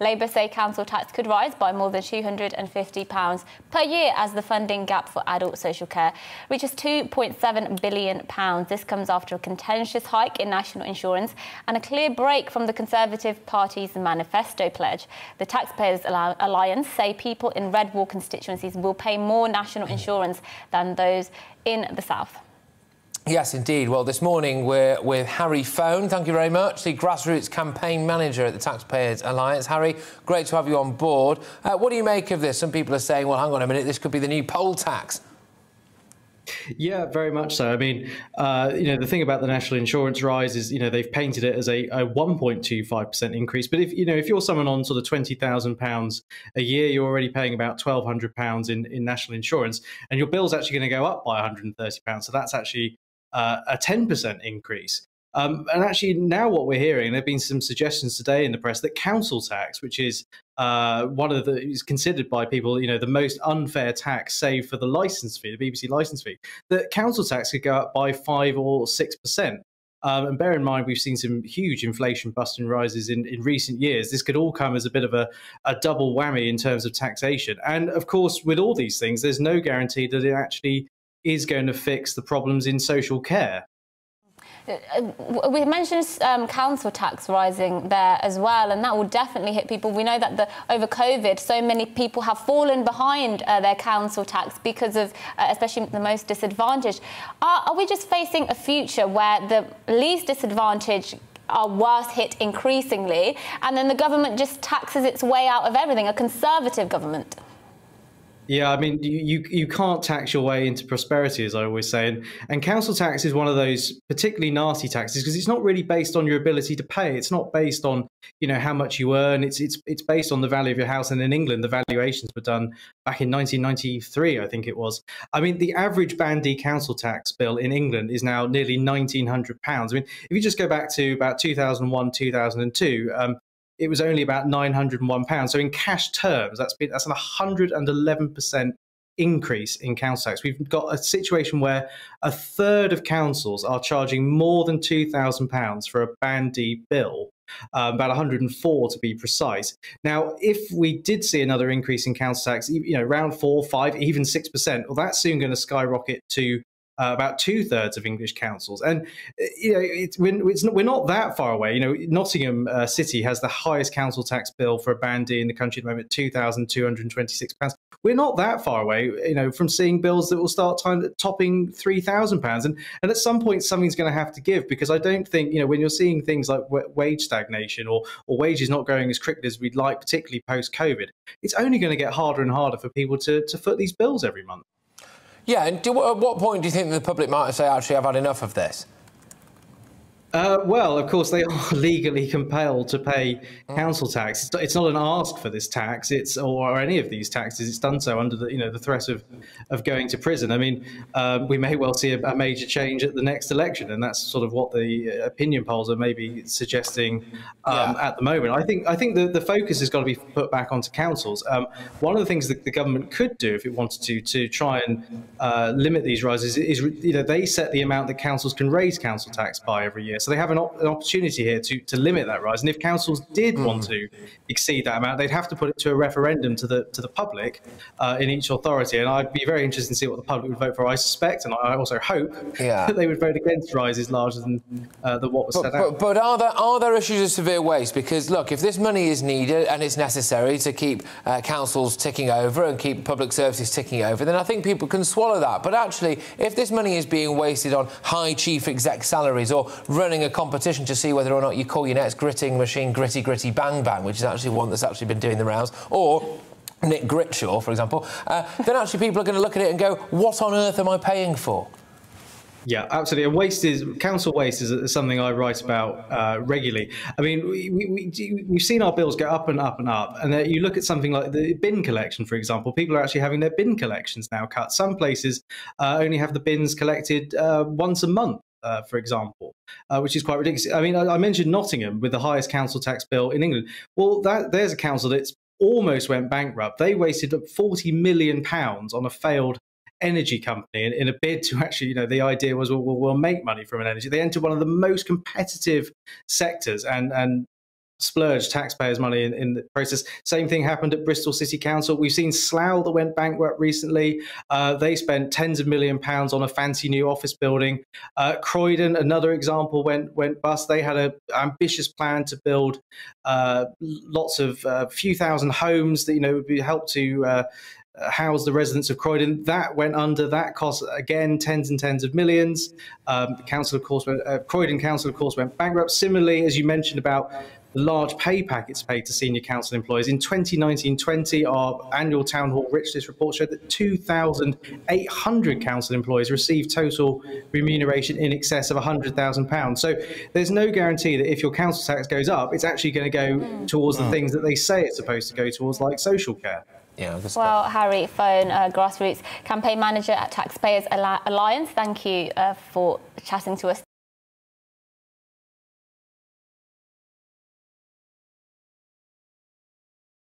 Labour say council tax could rise by more than £250 per year as the funding gap for adult social care reaches £2.7 billion. This comes after a contentious hike in national insurance and a clear break from the Conservative Party's manifesto pledge. The Taxpayers Alliance say people in red wall constituencies will pay more national insurance than those in the south. Yes, indeed. Well, this morning we're with Harry Phone. Thank you very much, the Grassroots Campaign Manager at the Taxpayers Alliance. Harry, great to have you on board. What do you make of this? Some people are saying, well, hang on a minute, this could be the new poll tax. Yeah, very much so. I mean, the thing about the national insurance rise is, they've painted it as a 1.25% increase. But if you're someone on sort of £20,000 a year, you're already paying about £1,200 in national insurance, and your bill's actually going to go up by £130. So that's actually a 10% increase. And actually, now what we're hearing, there have been some suggestions today in the press that council tax, which is is considered by people, the most unfair tax, save for the license fee, the BBC license fee, that council tax could go up by 5 or 6%. And bear in mind, we've seen some huge inflation busting rises in recent years. This could all come as a bit of a double whammy in terms of taxation. And of course, with all these things, there's no guarantee that it actually is going to fix the problems in social care. We mentioned council tax rising there as well, and that will definitely hit people. We know that over COVID, so many people have fallen behind their council tax because of, especially the most disadvantaged. Are we just facing a future where the least disadvantaged are worse hit increasingly, and then the government just taxes its way out of everything, a Conservative government? Yeah, I mean, you can't tax your way into prosperity, as I always say. And council tax is one of those particularly nasty taxes because it's not really based on your ability to pay. It's not based on, how much you earn. It's based on the value of your house. And in England, the valuations were done back in 1993, I think it was. I mean, the average Band D council tax bill in England is now nearly £1,900. I mean, if you just go back to about 2001, 2002, it was only about £901. So in cash terms, that's an 111% increase in council tax. We've got a situation where a third of councils are charging more than £2,000 for a Band D bill, about 104 to be precise. Now, if we did see another increase in council tax, around 4, 5, even 6%, well, that's soon going to skyrocket to about 2/3 of English councils. And we're not that far away. Nottingham City has the highest council tax bill for a Band D in the country at the moment, £2,226. We're not that far away, from seeing bills that will start topping £3,000. And at some point, something's going to have to give, because I don't think, when you're seeing things like wage stagnation or wages not growing as quickly as we'd like, particularly post-COVID, it's only going to get harder and harder for people to foot these bills every month. Yeah, and at what point do you think the public might say, actually, I've had enough of this? Well, of course, they are legally compelled to pay council tax. It's not an ask for this tax, or any of these taxes. It's done so under the threat of going to prison. I mean, we may well see a major change at the next election, and that's sort of what the opinion polls are maybe suggesting at the moment. I think the focus has got to be put back onto councils. One of the things that the government could do, if it wanted to try and limit these rises, is they set the amount that councils can raise council tax by every year. So they have an opportunity here to limit that rise. And if councils did want to exceed that amount, they'd have to put it to a referendum to the public in each authority. And I'd be very interested to see what the public would vote for. I suspect, and I also hope, that they would vote against rises larger than what was set out. But are there issues of severe waste? Because, look, if this money is needed and it's necessary to keep councils ticking over and keep public services ticking over, then I think people can swallow that. But actually, if this money is being wasted on high chief exec salaries or running a competition to see whether or not you call your next gritting machine Gritty Gritty Bang Bang, which is actually one that's actually been doing the rounds, or Nick Gritshaw, for example, then actually people are going to look at it and go, what on earth am I paying for? Yeah, absolutely. And council waste is something I write about regularly. I mean, we've seen our bills go up and up and up. And you look at something like the bin collection, for example. People are actually having their bin collections now cut. Some places only have the bins collected once a month. For example, which is quite ridiculous. I mean, I mentioned Nottingham with the highest council tax bill in England. Well, there's a council that's almost went bankrupt. They wasted £40 million on a failed energy company in a bid to actually, the idea was, well, we'll make money from an energy. They entered one of the most competitive sectors and splurge taxpayers' money in the process. Same thing happened at Bristol City Council. We've seen Slough that went bankrupt recently. They spent tens of £millions on a fancy new office building. Croydon, another example, went bust. They had an ambitious plan to build lots of few thousand homes that would help to house the residents of Croydon. That went under. That cost, again, tens and tens of millions. Croydon Council, of course, went bankrupt. Similarly, as you mentioned about the large pay packets paid to senior council employees, in 2019-20, our annual Town Hall Rich List report showed that 2,800 council employees received total remuneration in excess of £100,000. So there's no guarantee that if your council tax goes up, it's actually going to go towards the things that they say it's supposed to go towards, like social care. Yeah, well, Harry Phone, Grassroots Campaign Manager at Taxpayers Alliance, thank you for chatting to us.